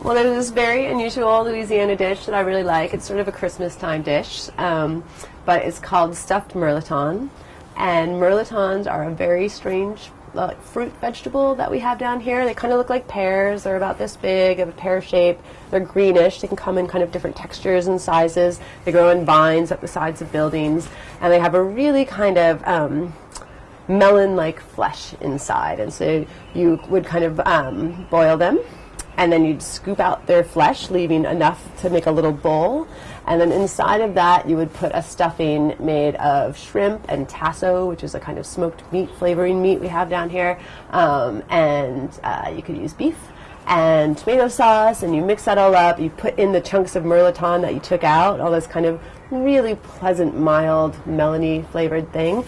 Well, there's this very unusual Louisiana dish that I really like. It's sort of a Christmas time dish, but it's called stuffed mirliton. And mirlitons are a very strange fruit vegetable that we have down here. They kind of look like pears. They're about this big, of a pear shape. They're greenish. They can come in kind of different textures and sizes. They grow in vines up the sides of buildings, and they have a really kind of melon-like flesh inside. And so you would kind of boil them, and then you'd scoop out their flesh, leaving enough to make a little bowl. And then inside of that, you would put a stuffing made of shrimp and tasso, which is a kind of smoked meat, flavoring meat we have down here. And you could use beef and tomato sauce, and you mix that all up. You put in the chunks of mirliton that you took out, all this kind of really pleasant, mild, melony flavored thing.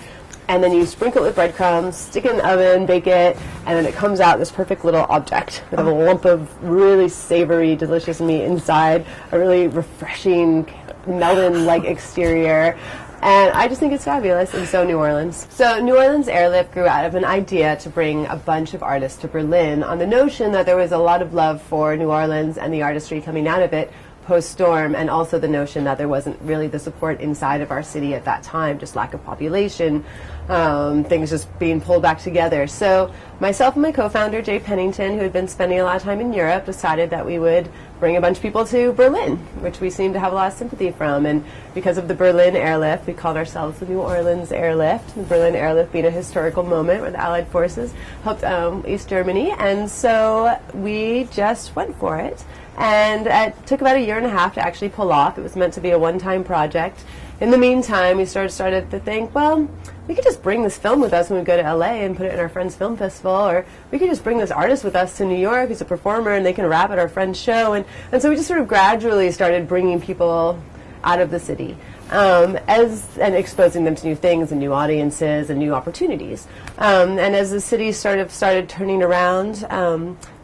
And then you sprinkle it with breadcrumbs, stick it in the oven, bake it, and then it comes out this perfect little object with a lump of really savory, delicious meat inside, a really refreshing melon-like exterior. And I just think it's fabulous, and so New Orleans. So New Orleans Airlift grew out of an idea to bring a bunch of artists to Berlin on the notion that there was a lot of love for New Orleans and the artistry coming out of it post-storm, and also the notion that there wasn't really the support inside of our city at that time, just lack of population, things just being pulled back together. So myself and my co-founder, Jay Pennington, who had been spending a lot of time in Europe, decided that we would bring a bunch of people to Berlin, which we seem to have a lot of sympathy from. And because of the Berlin Airlift, we called ourselves the New Orleans Airlift, the Berlin Airlift being a historical moment where the Allied forces helped East Germany. And so we just went for it. And it took about a year and a half to actually pull off. It was meant to be a one-time project. In the meantime, we started to think, well, we could just bring this film with us when we go to LA and put it in our friend's film festival, or we could just bring this artist with us to New York who's a performer and they can rap at our friend's show. And so we just sort of gradually started bringing people out of the city and exposing them to new things and new audiences and new opportunities. And as the city started turning around,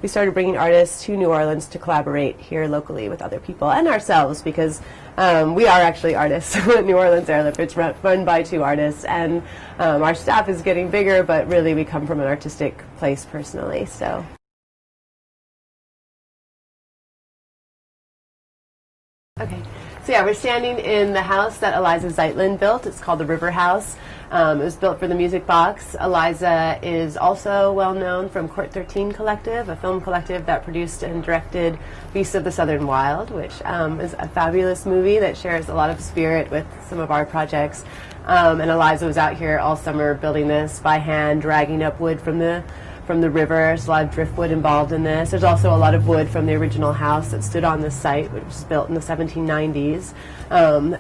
we started bringing artists to New Orleans to collaborate here locally with other people and ourselves, because we are actually artists at New Orleans Airlift. It's run by two artists, and our staff is getting bigger, but really we come from an artistic place personally. So. Okay. So yeah, we're standing in the house that Eliza Zeitlin built. It's called the River House. It was built for the Music Box. Eliza is also well known from Court 13 Collective, a film collective that produced and directed Beasts of the Southern Wild, which is a fabulous movie that shares a lot of spirit with some of our projects. And Eliza was out here all summer building this by hand, dragging up wood from the river. There's a lot of driftwood involved in this. There's also a lot of wood from the original house that stood on this site, which was built in the 1790s.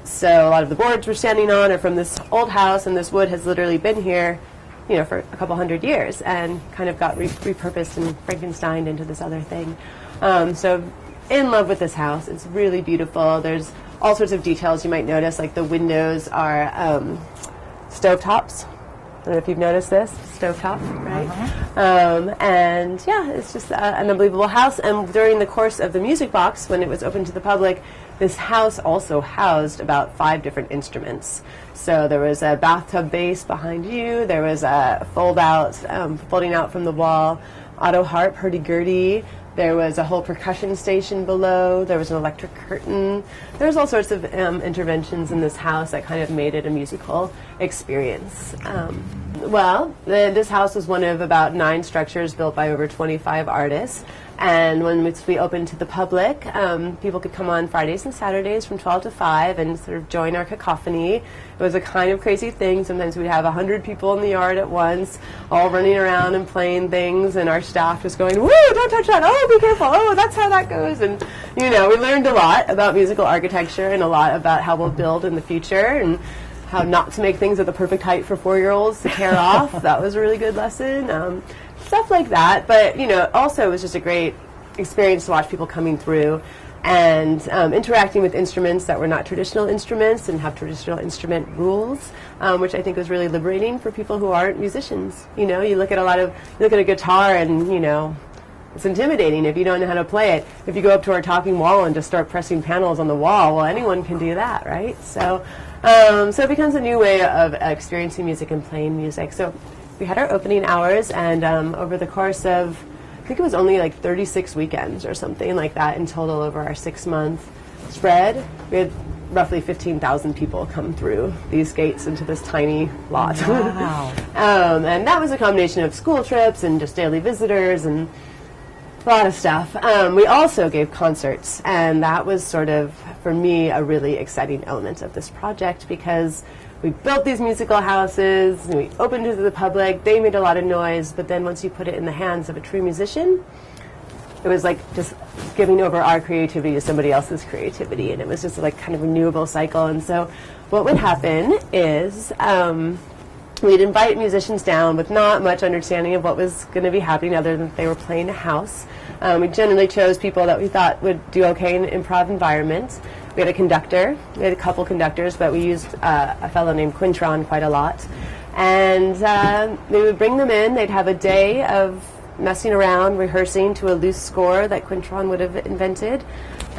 So a lot of the boards we're standing on are from this old house, and this wood has literally been here, for a couple hundred years, and kind of got repurposed and Frankensteined into this other thing. So in love with this house. It's really beautiful. There's all sorts of details you might notice, like the windows are stovetops. I don't know if you've noticed this, stovetop, right? And yeah, it's just an unbelievable house. And during the course of the Music Box, when it was open to the public, this house also housed about 5 different instruments. So there was a bathtub bass behind you. There was a folding out from the wall, auto harp, hurdy-gurdy. There was a whole percussion station below. There was an electric curtain. There was all sorts of interventions in this house that kind of made it a musical experience. This house was one of about 9 structures built by over 25 artists. And when we opened to the public, people could come on Fridays and Saturdays from 12 to 5 and sort of join our cacophony. It was a kind of crazy thing. Sometimes we'd have 100 people in the yard at once, all running around and playing things, and our staff just going, "Woo, don't touch that. Oh, be careful. Oh, that's how that goes." And, we learned a lot about musical architecture and a lot about how we'll build in the future and how not to make things at the perfect height for 4-year-olds to tear off. That was a really good lesson. Stuff like that. But, also it was just a great experience to watch people coming through and interacting with instruments that were not traditional instruments and have traditional instrument rules, which I think was really liberating for people who aren't musicians. You look at a guitar and, it's intimidating if you don't know how to play it. If you go up to our talking wall and just start pressing panels on the wall, well, anyone can do that, right? So it becomes a new way of experiencing music and playing music. So we had our opening hours, and over the course of I think it was only like 36 weekends or something like that in total over our 6-month spread. We had roughly 15,000 people come through these gates into this tiny lot. Wow. And that was a combination of school trips and just daily visitors and a lot of stuff. We also gave concerts, and that was sort of, for me, a really exciting element of this project because we built these musical houses, and we opened it to the public, they made a lot of noise, but then once you put it in the hands of a true musician, it was like just giving over our creativity to somebody else's creativity, and it was just like kind of renewable cycle. And so what would happen is we'd invite musicians down with not much understanding of what was going to be happening other than they were playing a house. We generally chose people that we thought would do okay in an improv environment. We had a conductor, we had a couple conductors, but we used a fellow named Quintron quite a lot. And they would bring them in, they'd have a day of messing around, rehearsing to a loose score that Quintron would have invented.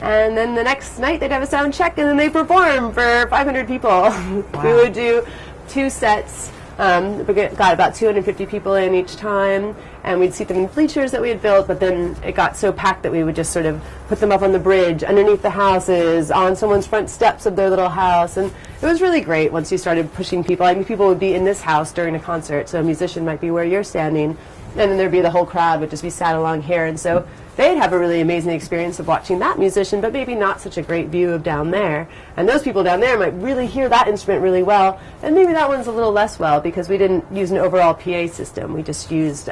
And then the next night they'd have a sound check and then they'd perform for 500 people. Wow. We would do 2 sets. We got about 250 people in each time, and we'd seat them in bleachers that we had built, but then it got so packed that we would just sort of put them up on the bridge, underneath the houses, on someone's front steps of their little house, and it was really great once you started pushing people. I mean, people would be in this house during a concert, so a musician might be where you're standing, and then there'd be the whole crowd would just be sat along here, and so they'd have a really amazing experience of watching that musician, but maybe not such a great view of down there. And those people down there might really hear that instrument really well, and maybe that one's a little less well because we didn't use an overall PA system. We just used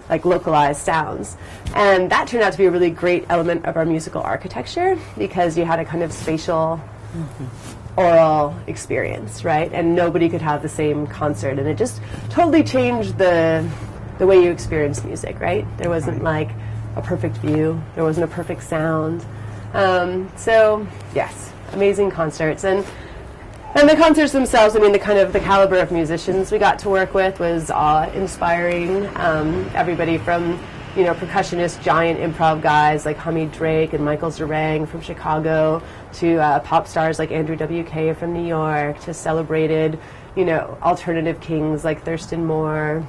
like localized sounds. And that turned out to be a really great element of our musical architecture because you had a kind of spatial oral experience, right? And nobody could have the same concert, and it just totally changed the way you experience music, right? There wasn't like a perfect view. There wasn't a perfect sound. So yes, amazing concerts. And the concerts themselves, I mean, the kind of the caliber of musicians we got to work with was awe-inspiring. Everybody from, you know, percussionist, giant improv guys like Hamid Drake and Michael Zerang from Chicago to pop stars like Andrew W.K. from New York to celebrated, you know, alternative kings like Thurston Moore,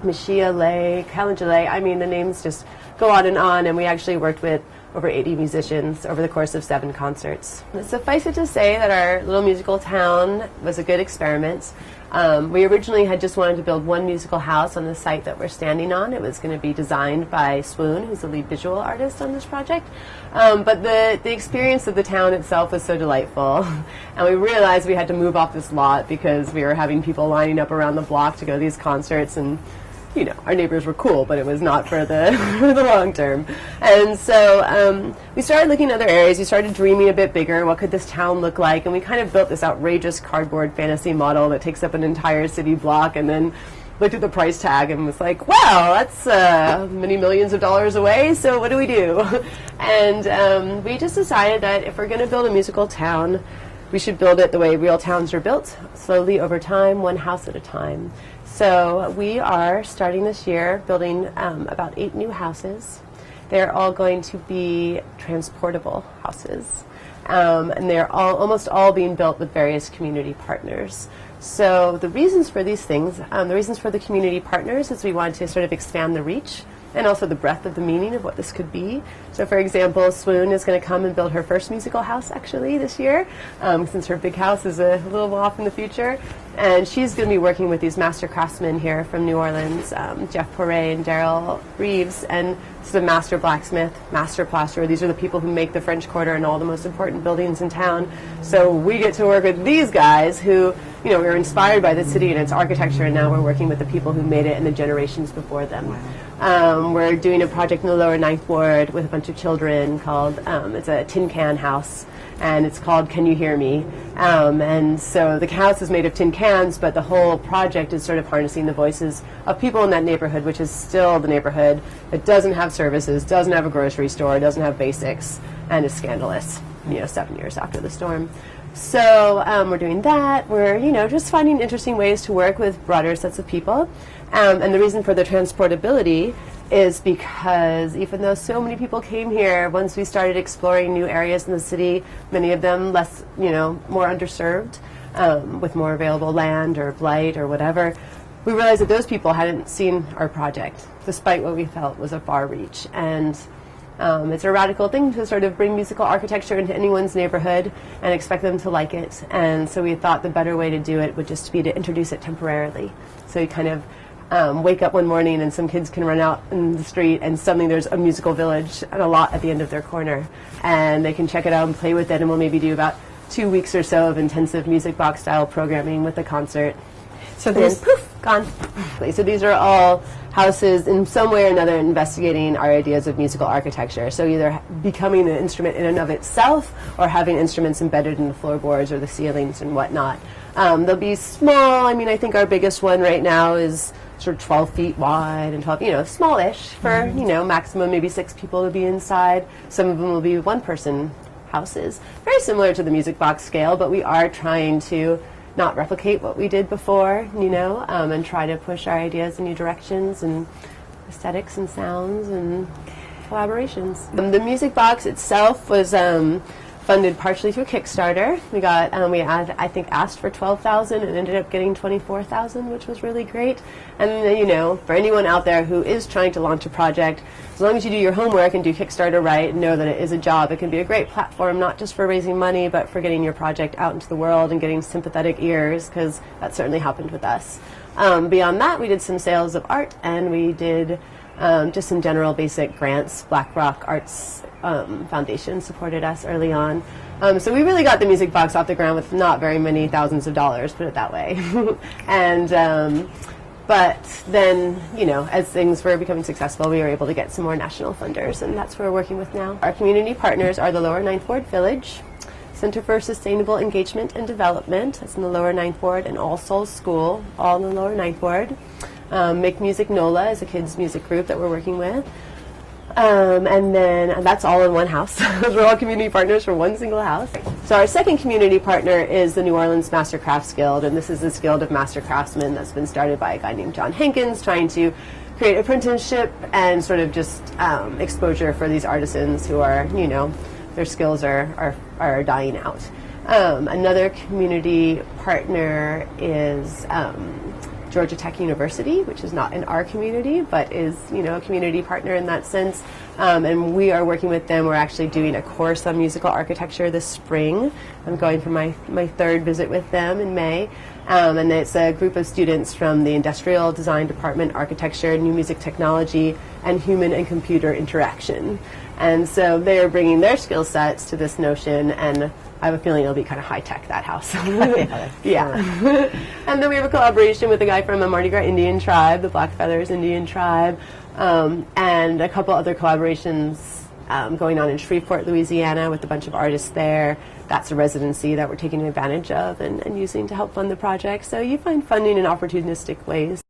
Mishia Lay, Kalanjalay. I mean, the names just go on, and we actually worked with over 80 musicians over the course of 7 concerts. Suffice it to say that our little musical town was a good experiment. We originally had just wanted to build one musical house on the site that we're standing on. It was going to be designed by Swoon, who's the lead visual artist on this project. But the experience of the town itself was so delightful. And we realized we had to move off this lot because we were having people lining up around the block to go to these concerts, and you know, our neighbors were cool, but it was not for the for the long term. And so we started looking at other areas. We started dreaming a bit bigger. What could this town look like? And we kind of built this outrageous cardboard fantasy model that takes up an entire city block, and then looked at the price tag and was like, wow, that's many millions of dollars away, so what do we do? And we just decided that if we're going to build a musical town, we should build it the way real towns are built, slowly over time, one house at a time. So we are starting this year building about 8 new houses. They're all going to be transportable houses. And they're almost all being built with various community partners. So the reasons for these things, the reasons for the community partners is we want to sort of expand the reach and also the breadth of the meaning of what this could be. So for example, Swoon is going to come and build her first musical house actually this year, since her big house is a little off in the future. And she's going to be working with these master craftsmen here from New Orleans, Jeff Poiret and Daryl Reeves, and this is a master blacksmith, master plasterer. These are the people who make the French Quarter and all the most important buildings in town. So we get to work with these guys who, you know, we were inspired by the city and its architecture, and now we're working with the people who made it and the generations before them. We're doing a project in the lower 9th Ward with a bunch of children called, it's a tin can house, and it's called Can You Hear Me? And so the house is made of tin cans, but the whole project is sort of harnessing the voices of people in that neighborhood, which is still the neighborhood that doesn't have services, doesn't have a grocery store, doesn't have basics, and is scandalous, you know, 7 years after the storm. So we're doing that. We're, you know, just finding interesting ways to work with broader sets of people. And the reason for the transportability is because even though so many people came here, once we started exploring new areas in the city, many of them less, you know, more underserved, with more available land or blight or whatever, we realized that those people hadn't seen our project, despite what we felt was a far reach. And it's a radical thing to sort of bring musical architecture into anyone's neighborhood and expect them to like it. And so we thought the better way to do it would just be to introduce it temporarily. So you kind of wake up one morning and some kids can run out in the street and suddenly there's a musical village and a lot at the end of their corner. And they can check it out and play with it, and we'll maybe do about 2 weeks or so of intensive music box style programming with a concert. So then poof, gone. So these are all houses in some way or another investigating our ideas of musical architecture. So either becoming an instrument in and of itself or having instruments embedded in the floorboards or the ceilings and whatnot. They'll be small. I mean, I think our biggest one right now is sort of 12 feet wide and 12, smallish for, maximum maybe 6 people to be inside. Some of them will be one-person houses. Very similar to the music box scale, but we are trying to not replicate what we did before, and try to push our ideas in new directions and aesthetics and sounds and collaborations. The music box itself was funded partially through Kickstarter. We got, I think, asked for $12,000 and ended up getting $24,000, which was really great. And for anyone out there who is trying to launch a project, as long as you do your homework and do Kickstarter right and know that it is a job, it can be a great platform, not just for raising money, but for getting your project out into the world and getting sympathetic ears, because that certainly happened with us. Beyond that, we did some sales of art, and we did just some general basic grants. BlackRock Arts Foundation supported us early on. So we really got the music box off the ground with not very many thousands of dollars, put it that way. And but then, as things were becoming successful, we were able to get some more national funders, and that's what we're working with now. Our community partners are the Lower Ninth Ward Village, Center for Sustainable Engagement and Development, that's in the Lower Ninth Ward, and All Souls School, all in the Lower Ninth Ward. Make Music NOLA is a kids' music group that we're working with. And that's all in one house. We're all community partners for one single house. So our second community partner is the New Orleans Master Crafts Guild, and this is this guild of master craftsmen that's been started by a guy named John Hankins, trying to create apprenticeship and sort of just exposure for these artisans who are, their skills are dying out. Another community partner is Georgia Tech University, which is not in our community, but is, a community partner in that sense. And we are working with them. We're actually doing a course on musical architecture this spring. I'm going for my third visit with them in May. And it's a group of students from the Industrial Design Department, Architecture, New Music Technology, and Human and Computer Interaction. And so they are bringing their skill sets to this notion, and I have a feeling it'll be kind of high-tech, that house. Yeah. And then we have a collaboration with a guy from a Mardi Gras Indian tribe, the Black Feathers Indian tribe, and a couple other collaborations going on in Shreveport, Louisiana, with a bunch of artists there. That's a residency that we're taking advantage of and using to help fund the project. So you find funding in opportunistic ways.